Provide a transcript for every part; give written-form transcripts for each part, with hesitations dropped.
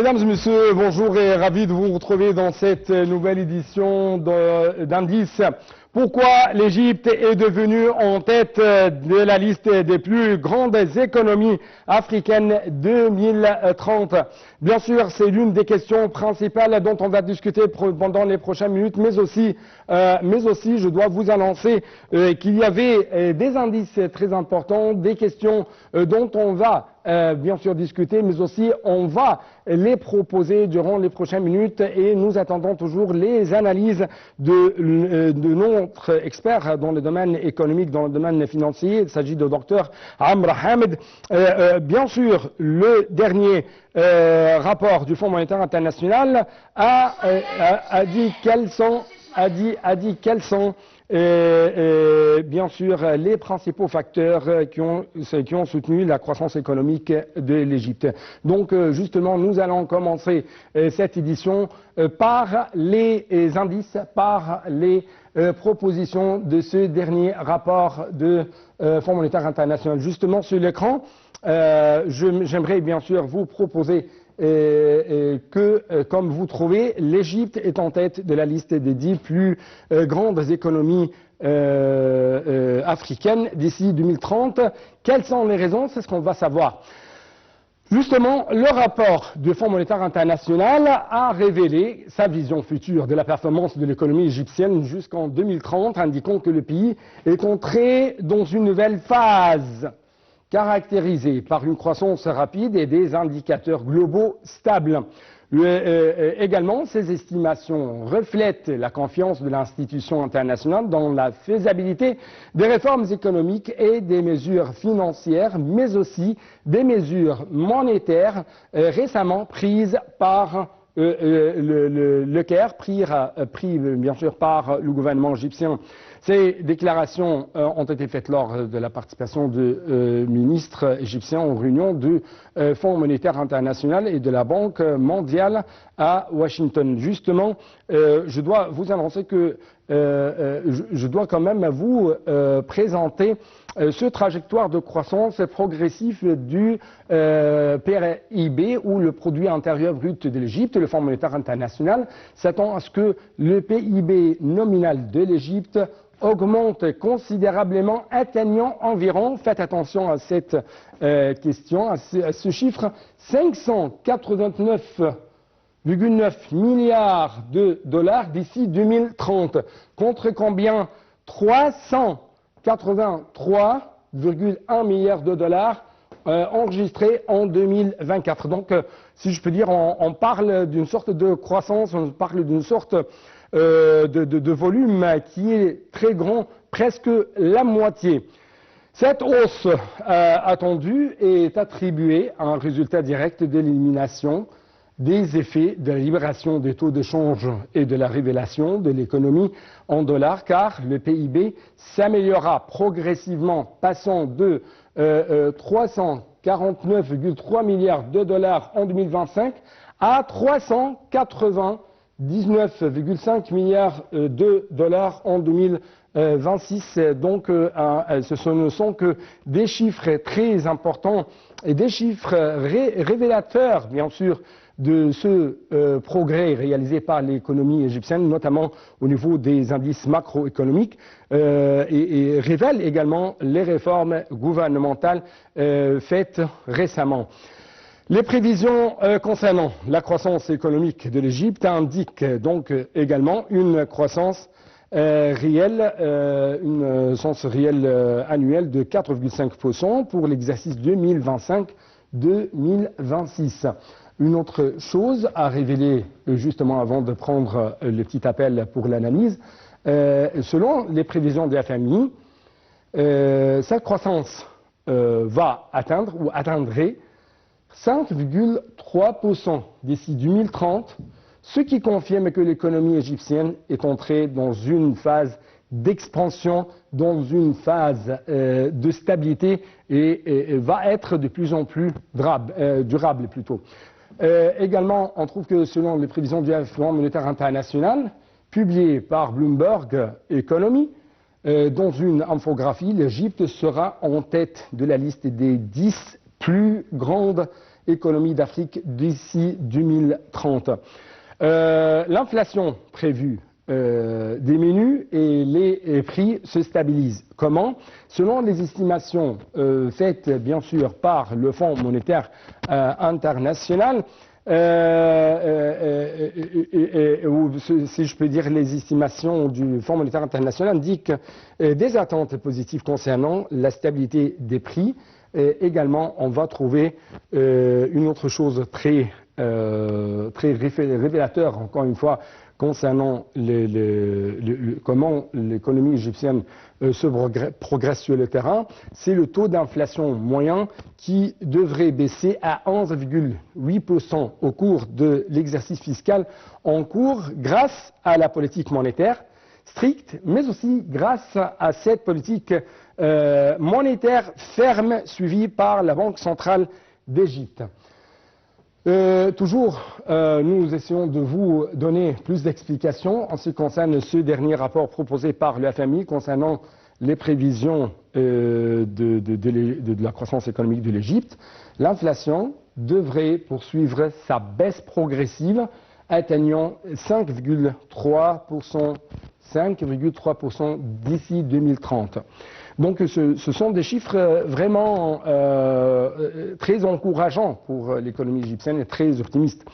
Mesdames et messieurs, bonjour et ravi de vous retrouver dans cette nouvelle édition d'Indice. Pourquoi l'Égypte est devenue en tête de la liste des plus grandes économies africaines 2030? Bien sûr, c'est l'une des questions principales dont on va discuter pendant les prochaines minutes, mais aussi, je dois vous annoncer qu'il y avait des indices très importants, des questions dont on va bien sûr discuter, mais aussi on va les proposer durant les prochaines minutes et nous attendons toujours les analyses de notre expert dans le domaine économique, dans le domaine financier. Il s'agit de Dr Amr Hamed. Bien sûr, le dernier rapport du Fonds monétaire international a dit quels sont bien sûr les principaux facteurs qui ont soutenu la croissance économique de l'Égypte. Donc justement, nous allons commencer cette édition par les indices, par les propositions de ce dernier rapport de Fonds monétaire international. Justement sur l'écran, j'aimerais bien sûr vous proposer que, comme vous trouvez, l'Égypte est en tête de la liste des 10 plus grandes économies africaines d'ici 2030. Quelles sont les raisons? C'est ce qu'on va savoir. Justement, le rapport du Fonds monétaire international a révélé sa vision future de la performance de l'économie égyptienne jusqu'en 2030, indiquant que le pays est entré dans une nouvelle phase caractérisée par une croissance rapide et des indicateurs globaux stables. Également, ces estimations reflètent la confiance de l'institution internationale dans la faisabilité des réformes économiques et des mesures financières, mais aussi des mesures monétaires récemment prises par le Caire, pris bien sûr par le gouvernement égyptien. Ces déclarations ont été faites lors de la participation de ministres égyptiens aux réunions du Fonds monétaire international et de la Banque mondiale à Washington. Justement, je dois vous annoncer que je dois quand même vous présenter ce trajectoire de croissance progressif du PIB ou le produit intérieur brut de l'Égypte. Le Fonds monétaire international s'attend à ce que le PIB nominal de l'Égypte augmente considérablement, atteignant environ, faites attention à cette question, à ce chiffre, 589,9 milliards de dollars d'ici 2030, contre combien 383,1 milliards de dollars enregistrés en 2024. Donc, si je peux dire, on parle d'une sorte de croissance, on parle d'une sorte de volume qui est très grand, presque la moitié. Cette hausse attendue est attribuée à un résultat direct de l'élimination des effets de la libération des taux de change et de la révélation de l'économie en dollars, car le PIB s'améliorera progressivement, passant de 349,3 milliards de dollars en 2025 à 319,5 milliards de dollars en 2026. Donc, ce ne sont que des chiffres très importants et des chiffres révélateurs, bien sûr, de ce progrès réalisé par l'économie égyptienne, notamment au niveau des indices macroéconomiques, et révèlent également les réformes gouvernementales faites récemment. Les prévisions concernant la croissance économique de l'Égypte indiquent donc également une croissance réelle, une croissance réelle annuelle de 4,5% pour l'exercice 2025-2026. Une autre chose à révéler, justement avant de prendre le petit appel pour l'analyse, selon les prévisions de FMI, cette croissance va atteindre ou atteindrait 5,3% d'ici 2030, ce qui confirme que l'économie égyptienne est entrée dans une phase d'expansion, dans une phase de stabilité et va être de plus en plus durable plutôt. Également, on trouve que selon les prévisions du Fonds monétaire international, publiées par Bloomberg Economy, dans une infographie, l'Égypte sera en tête de la liste des 10 plus grandes économie d'Afrique d'ici 2030. L'inflation prévue diminue et les prix se stabilisent. Comment? Selon les estimations faites bien sûr par le Fonds monétaire international, ou si je peux dire les estimations du Fonds monétaire international indiquent des attentes positives concernant la stabilité des prix. Également, on va trouver une autre chose très révélateur, encore une fois, concernant comment l'économie égyptienne se progresse sur le terrain, c'est le taux d'inflation moyen qui devrait baisser à 11,8% au cours de l'exercice fiscal en cours grâce à la politique monétaire stricte, mais aussi grâce à cette politique monétaire ferme suivie par la Banque centrale d'Égypte. Nous essayons de vous donner plus d'explications en ce qui concerne ce dernier rapport proposé par le FMI concernant les prévisions de la croissance économique de l'Égypte. L'inflation devrait poursuivre sa baisse progressive, atteignant 5,3% d'ici 2030. Donc ce sont des chiffres vraiment très encourageants pour l'économie égyptienne et très optimistes.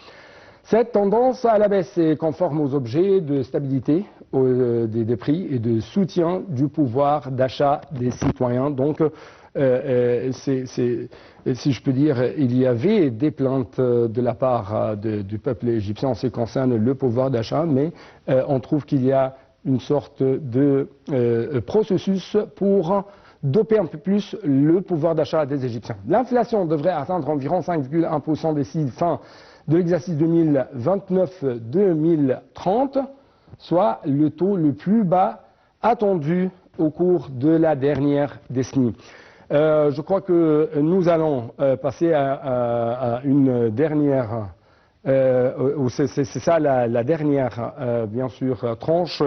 Cette tendance à la baisse est conforme aux objets de stabilité des prix et de soutien du pouvoir d'achat des citoyens. Donc si je peux dire, il y avait des plaintes de la part du peuple égyptien en ce qui concerne le pouvoir d'achat, mais on trouve qu'il y a une sorte de processus pour doper un peu plus le pouvoir d'achat des Égyptiens. L'inflation devrait atteindre environ 5,1% d'ici fin de l'exercice 2029-2030, soit le taux le plus bas attendu au cours de la dernière décennie. Je crois que nous allons passer à une dernière... c'est ça la dernière, bien sûr, tranche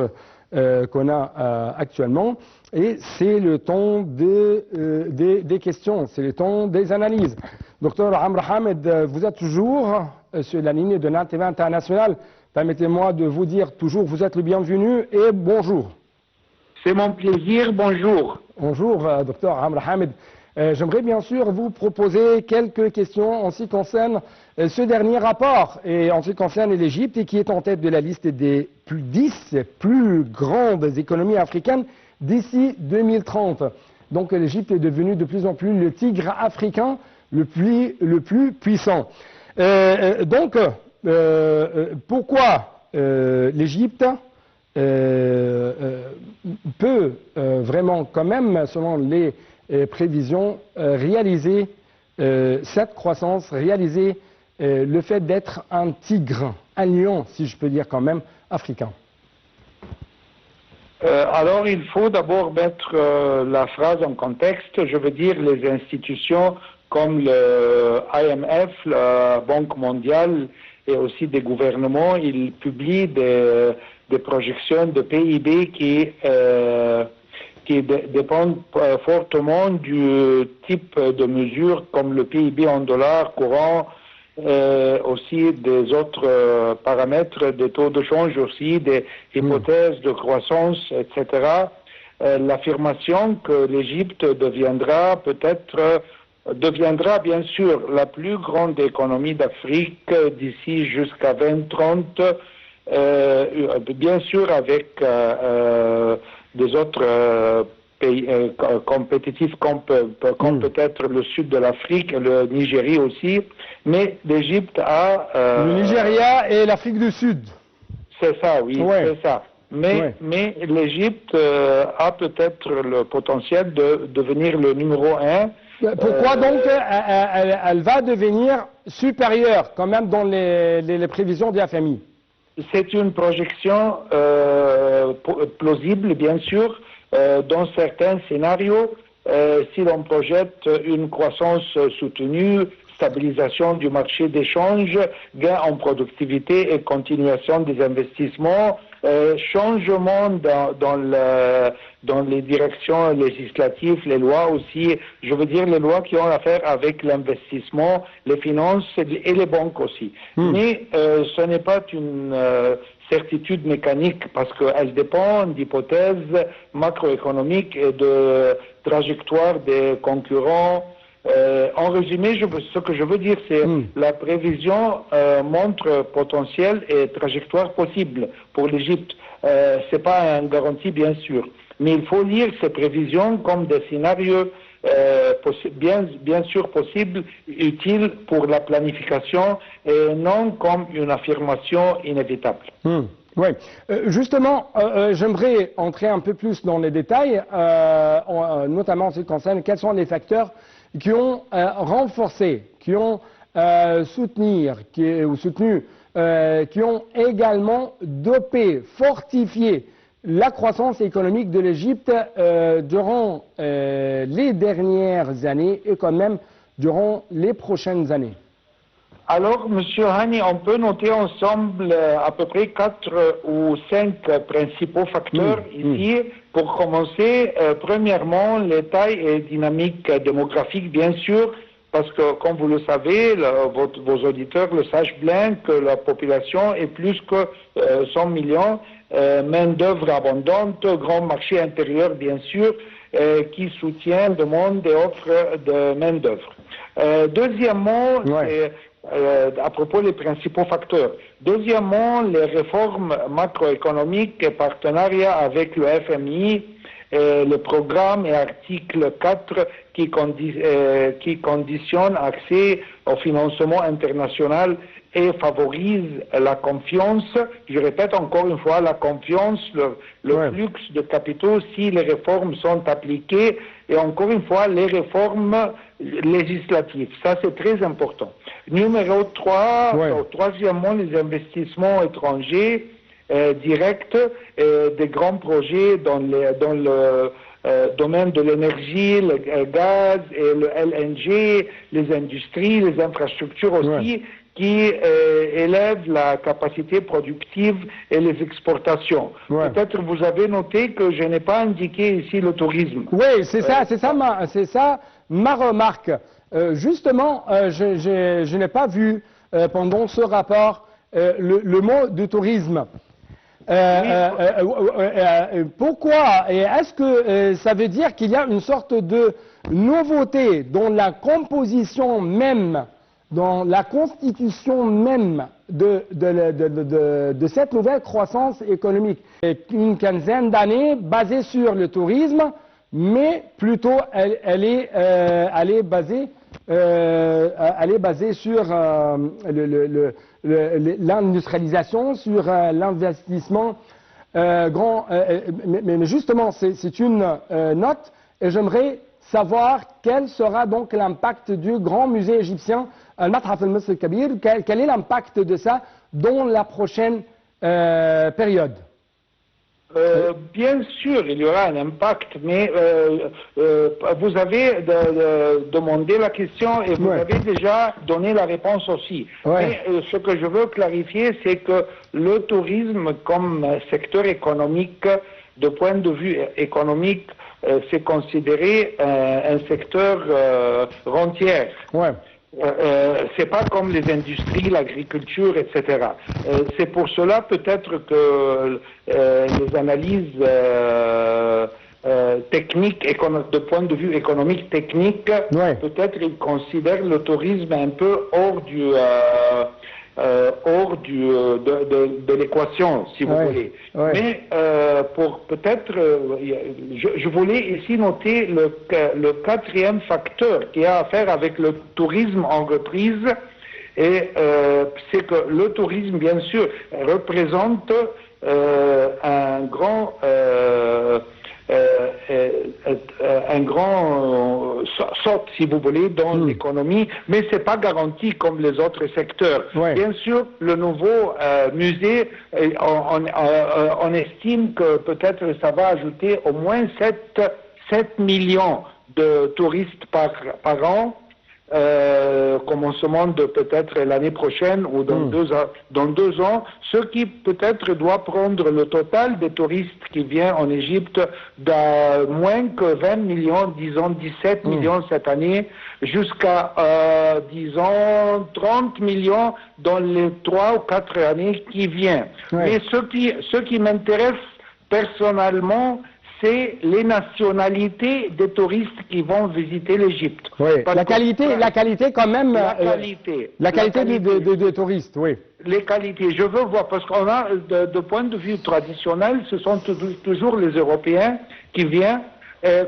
qu'on a actuellement. Et c'est le temps des questions, c'est le temps des analyses. Docteur Amr Hamed, vous êtes toujours sur la ligne de NATV International. Permettez-moi de vous dire toujours, vous êtes le bienvenu et bonjour. C'est mon plaisir, bonjour. Bonjour, docteur Amr Hamed. J'aimerais bien sûr vous proposer quelques questions en ce qui concerne ce dernier rapport et en ce qui concerne l'Égypte et qui est en tête de la liste des 10 plus grandes économies africaines d'ici 2030. Donc l'Égypte est devenue de plus en plus le tigre africain le plus puissant. Pourquoi l'Égypte peut vraiment quand même, selon les prévisions, réaliser cette croissance, réaliser le fait d'être un tigre, un lion, si je peux dire quand même, africain? Alors il faut d'abord mettre la phrase en contexte. Je veux dire, les institutions comme le IMF, la Banque mondiale et aussi des gouvernements, ils publient des projections de PIB qui dépendent fortement du type de mesures comme le PIB en dollars courants, aussi des autres paramètres, des taux de change aussi, des hypothèses de croissance, etc. L'affirmation que l'Égypte deviendra bien sûr la plus grande économie d'Afrique d'ici jusqu'à 2030, bien sûr avec des autres pays compétitifs comme peut-être le sud de l'Afrique, le Nigeria aussi, mais l'Égypte a... le Nigeria et l'Afrique du Sud. C'est ça, oui, ouais. C'est ça. Mais l'Égypte a peut-être le potentiel de devenir le numéro 1. Pourquoi donc elle va devenir supérieure quand même dans les prévisions du FMI? C'est une projection plausible, bien sûr, dans certains scénarios. Si l'on projette une croissance soutenue, stabilisation du marché d'échange, gain en productivité et continuation des investissements, changement dans les directions législatives, les lois aussi, je veux dire les lois qui ont affaire avec l'investissement, les finances et les banques aussi. Mais ce n'est pas une certitude mécanique parce qu'elle dépend d'hypothèses macroéconomiques et de trajectoires des concurrents. En résumé, ce que je veux dire, c'est la prévision montre potentiel et trajectoire possible pour l'Égypte. C'est pas une garantie, bien sûr, mais il faut lire ces prévisions comme des scénarios bien sûr possibles, utiles pour la planification et non comme une affirmation inévitable. Oui, justement, j'aimerais entrer un peu plus dans les détails, notamment en ce qui concerne quels sont les facteurs qui ont renforcé, qui ont soutenu, qui ont également dopé, fortifié la croissance économique de l'Égypte durant les dernières années et quand même durant les prochaines années. Alors, Monsieur Hani, on peut noter ensemble à peu près 4 ou 5 principaux facteurs ici. Pour commencer, premièrement, les tailles et dynamiques démographiques, bien sûr, parce que, comme vous le savez, vos auditeurs le sachent bien que la population est plus que 100 millions, main-d'œuvre abondante, grand marché intérieur, bien sûr, qui soutient demande et offre de main-d'œuvre. Deuxièmement, à propos des principaux facteurs. Deuxièmement, les réformes macroéconomiques et partenariats avec le FMI, le programme et article 4 qui conditionnent accès au financement international et favorisent la confiance. Je répète encore une fois, la confiance, le flux de capitaux si les réformes sont appliquées et encore une fois, les réformes législatives. Ça, c'est très important. Numéro 3, troisièmement, les investissements étrangers directs, des grands projets dans le domaine de l'énergie, le gaz et le LNG, les industries, les infrastructures aussi, qui élèvent la capacité productive et les exportations. Peut-être vous avez noté que je n'ai pas indiqué ici le tourisme. Oui, c'est ça ma remarque. Justement, je n'ai pas vu pendant ce rapport le mot du tourisme. Pourquoi? Et est-ce que ça veut dire qu'il y a une sorte de nouveauté dans la composition même, dans la constitution même de cette nouvelle croissance économique? Une quinzaine d'années basée sur le tourisme, mais plutôt elle est basée sur l'industrialisation, sur l'investissement grand. Mais justement, c'est une note et j'aimerais savoir quel sera donc l'impact du grand musée égyptien Al-Mathaf al-Misr al-Kabir, quel est l'impact de ça dans la prochaine période? Bien sûr, il y aura un impact, mais vous avez demandé la question et vous avez déjà donné la réponse aussi. Mais ce que je veux clarifier, c'est que le tourisme comme secteur économique, de point de vue économique, c'est considéré un secteur rentier. C'est pas comme les industries, l'agriculture, etc. C'est pour cela peut-être que les analyses techniques, de point de vue économique technique, peut-être ils considèrent le tourisme un peu hors de l'équation, si vous voulez. Mais pour peut-être, je voulais ici noter le quatrième facteur qui a à faire avec le tourisme en reprise, et c'est que le tourisme, bien sûr, représente un grand saut, si vous voulez, dans l'économie, mais c'est pas garanti comme les autres secteurs. Bien sûr, le nouveau musée, on estime que peut-être ça va ajouter au moins 7 millions de touristes par an. commencement de peut-être l'année prochaine ou dans 2 ans, ce qui peut-être doit prendre le total des touristes qui viennent en Égypte de moins que 20 millions, disons 17 millions cette année, jusqu'à, disons, 30 millions dans les 3 ou 4 années qui viennent. Mais ce qui m'intéresse personnellement, c'est les nationalités des touristes qui vont visiter l'Égypte. Oui. La qualité quand même. La qualité des touristes, oui. Les qualités, je veux voir, parce qu'on a, de point de vue traditionnel, ce sont toujours les Européens qui viennent.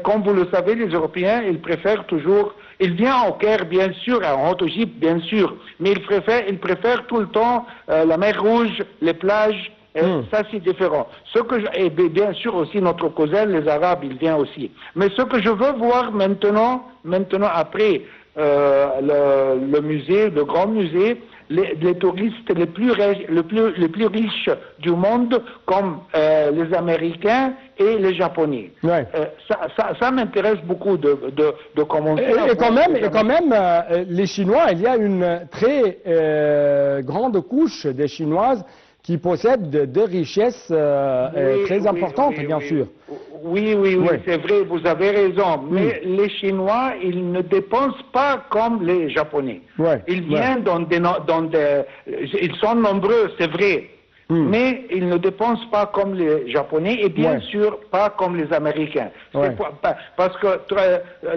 Comme vous le savez, les Européens, ils préfèrent toujours. Ils viennent au Caire, bien sûr, en Haute-Égypte, bien sûr, mais ils préfèrent tout le temps la mer Rouge, les plages. Ça, c'est différent. Et bien sûr aussi notre cousin, les Arabes, ils viennent aussi. Mais ce que je veux voir maintenant après le musée, le grand musée, les touristes les plus riches du monde, comme les Américains et les Japonais. Ouais. Ça m'intéresse beaucoup de commencer. Et quand même, les Chinois, il y a une très grande couche des Chinoises qui possèdent des richesses très importantes, bien sûr. Oui, c'est vrai, vous avez raison. Mais les Chinois, ils ne dépensent pas comme les Japonais. Ils viennent ils sont nombreux, c'est vrai. Mais ils ne dépensent pas comme les Japonais et bien sûr pas comme les Américains. Parce que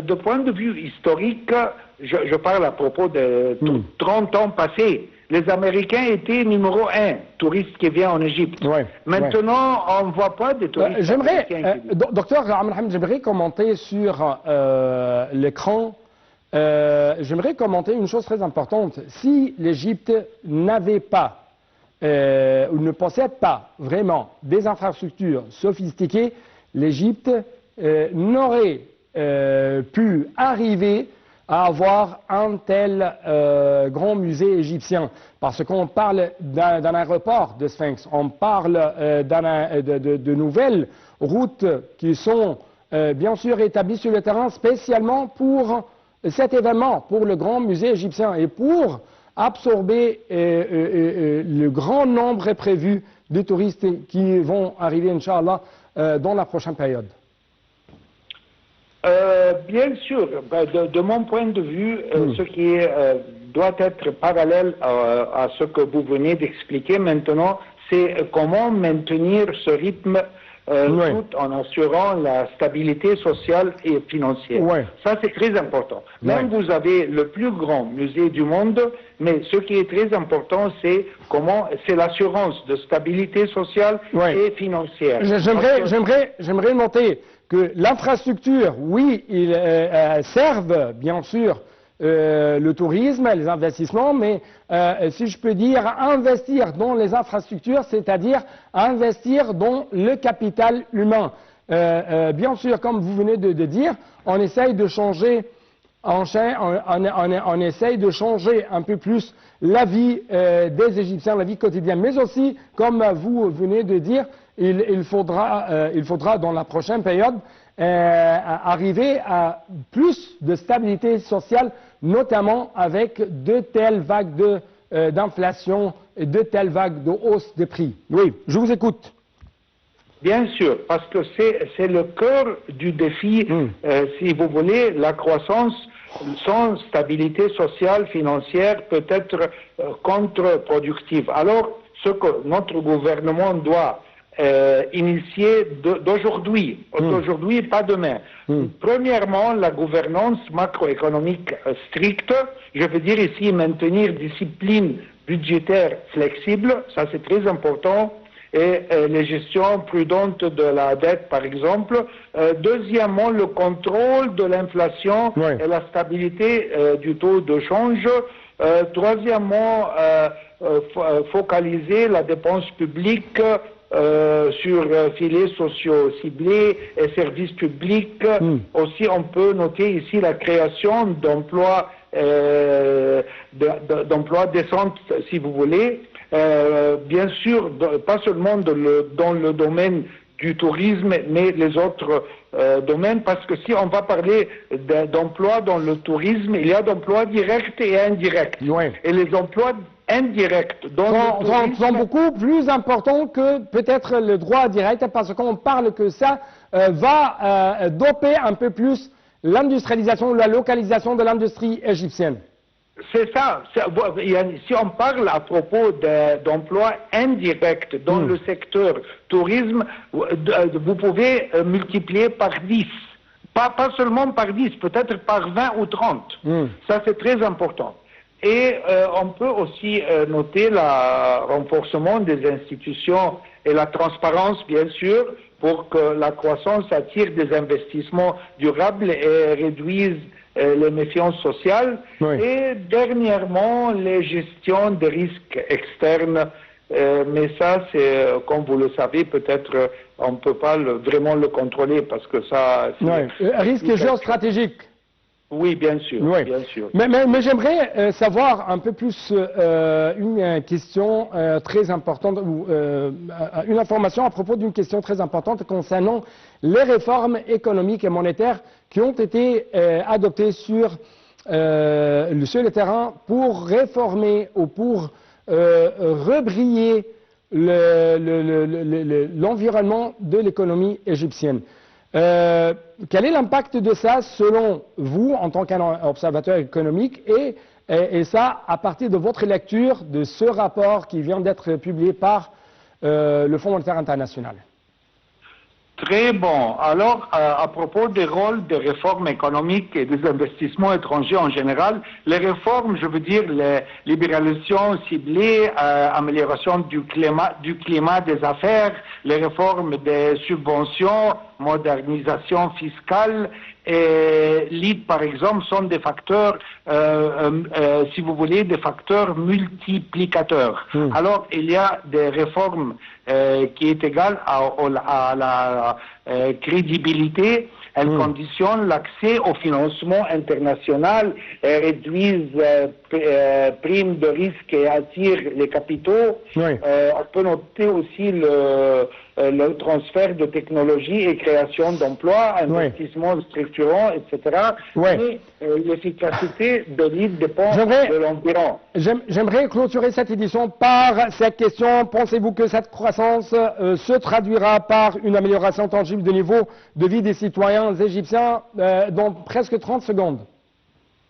de point de vue historique, je parle à propos de 30 ans passés, les Américains étaient numéro 1, touristes qui viennent en Égypte. Maintenant, on ne voit pas de touristes américains. Docteur Amr, j'aimerais commenter sur l'écran. J'aimerais commenter une chose très importante. Si l'Égypte n'avait pas ou ne possède pas vraiment des infrastructures sophistiquées, l'Égypte n'aurait pu arriver à avoir un tel grand musée égyptien. Parce qu'on parle d'un aéroport de Sphinx, on parle de nouvelles routes qui sont bien sûr établies sur le terrain spécialement pour cet événement, pour le grand musée égyptien et pour absorber le grand nombre prévu de touristes qui vont arriver, Inch'Allah, dans la prochaine période. Bien sûr, de mon point de vue, ce qui doit être parallèle à ce que vous venez d'expliquer maintenant, c'est comment maintenir ce rythme tout en assurant la stabilité sociale et financière. Ça, c'est très important. Même vous avez le plus grand musée du monde, mais ce qui est très important, c'est l'assurance de stabilité sociale et financière. J'aimerais noter que l'infrastructure, oui, ils servent bien sûr le tourisme, les investissements, mais si je peux dire, investir dans les infrastructures, c'est-à-dire investir dans le capital humain. Bien sûr, comme vous venez de dire, on essaye de changer, on essaye de changer un peu plus la vie des Égyptiens, la vie quotidienne, mais aussi, comme vous venez de dire, il faudra dans la prochaine période arriver à plus de stabilité sociale, notamment avec de telles vagues d'inflation et de telles vagues de hausse des prix. Oui, je vous écoute. Bien sûr, parce que c'est le cœur du défi, si vous voulez, la croissance sans stabilité sociale, financière peut être contre-productive. Alors, ce que notre gouvernement doit initier d'aujourd'hui, pas demain. Premièrement, la gouvernance macroéconomique stricte, je veux dire ici maintenir discipline budgétaire flexible, ça c'est très important, et les gestions prudentes de la dette par exemple. Deuxièmement, le contrôle de l'inflation et la stabilité du taux de change. Troisièmement, focaliser la dépense publique sur filets sociaux ciblés et services publics. Aussi, on peut noter ici la création d'emplois décents, si vous voulez. Bien sûr, pas seulement dans le domaine du tourisme, mais les autres domaines, parce que si on va parler d'emplois dans le tourisme, il y a d'emplois directs et indirects. Oui. Et les emplois indirects dans le tourisme sont beaucoup plus importants que peut-être le droit direct, parce qu'on parle que ça va doper un peu plus l'industrialisation, la localisation de l'industrie égyptienne. C'est ça. Si on parle à propos d'emplois indirects dans le secteur tourisme, vous pouvez multiplier par 10. Pas seulement par 10, peut-être par 20 ou 30. Ça, c'est très important. Et on peut aussi noter le renforcement des institutions et la transparence, bien sûr, pour que la croissance attire des investissements durables et réduise les méfiances sociales. Oui. Et dernièrement, les gestions des risques externes. Mais ça, c'est, comme vous le savez, peut-être on ne peut pas vraiment le contrôler parce que ça... Risque géostratégique. Oui, bien sûr. Oui. Bien sûr. Mais j'aimerais savoir un peu plus une question très importante, ou une information à propos d'une question très importante concernant les réformes économiques et monétaires qui ont été adoptées sur le terrain pour réformer ou pour rebriller l'environnement de l'économie égyptienne. Quel est l'impact de ça selon vous en tant qu'observateur économique et ça à partir de votre lecture de ce rapport qui vient d'être publié par le Fonds monétaire international? Très bon. Alors, à propos des rôles des réformes économiques et des investissements étrangers en général, les réformes, je veux dire, les libéralisations ciblées, amélioration du climat des affaires, les réformes des subventions, modernisation fiscale et l'ID, par exemple, sont des facteurs, si vous voulez, des facteurs multiplicateurs. Alors, il y a des réformes qui est égale à la crédibilité. Elles conditionnent l'accès au financement international, réduisent primes de risque et attirent les capitaux. Oui. On peut noter aussi le transfert de technologies et création d'emplois, investissements structurants, etc. Oui. Mais l'efficacité de l'ID dépend de l'environ. J'aimerais clôturer cette édition par cette question. Pensez-vous que cette croissance se traduira par une amélioration tangible du niveau de vie des citoyens égyptiens dans presque 30 secondes?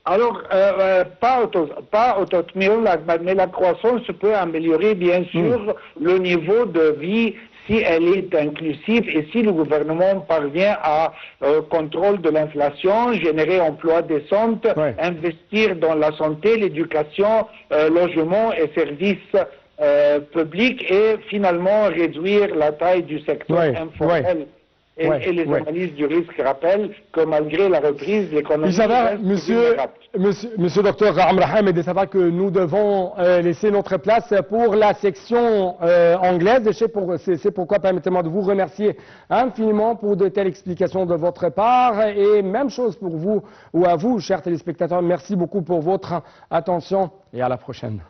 Alors, pas automatiquement, mais la croissance peut améliorer, bien sûr, le niveau de vie si elle est inclusive et si le gouvernement parvient à contrôle de l'inflation, générer emplois décents, investir dans la santé, l'éducation, logement et services publics et finalement réduire la taille du secteur informel. Et les analyses du risque rappellent que malgré la reprise, l'économie reste vulnérable. Monsieur Dr Amr Hamed, il savoir que nous devons laisser notre place pour la section anglaise. C'est pourquoi permettez-moi de vous remercier infiniment pour de telles explications de votre part. Et même chose pour vous ou à vous, chers téléspectateurs. Merci beaucoup pour votre attention et à la prochaine.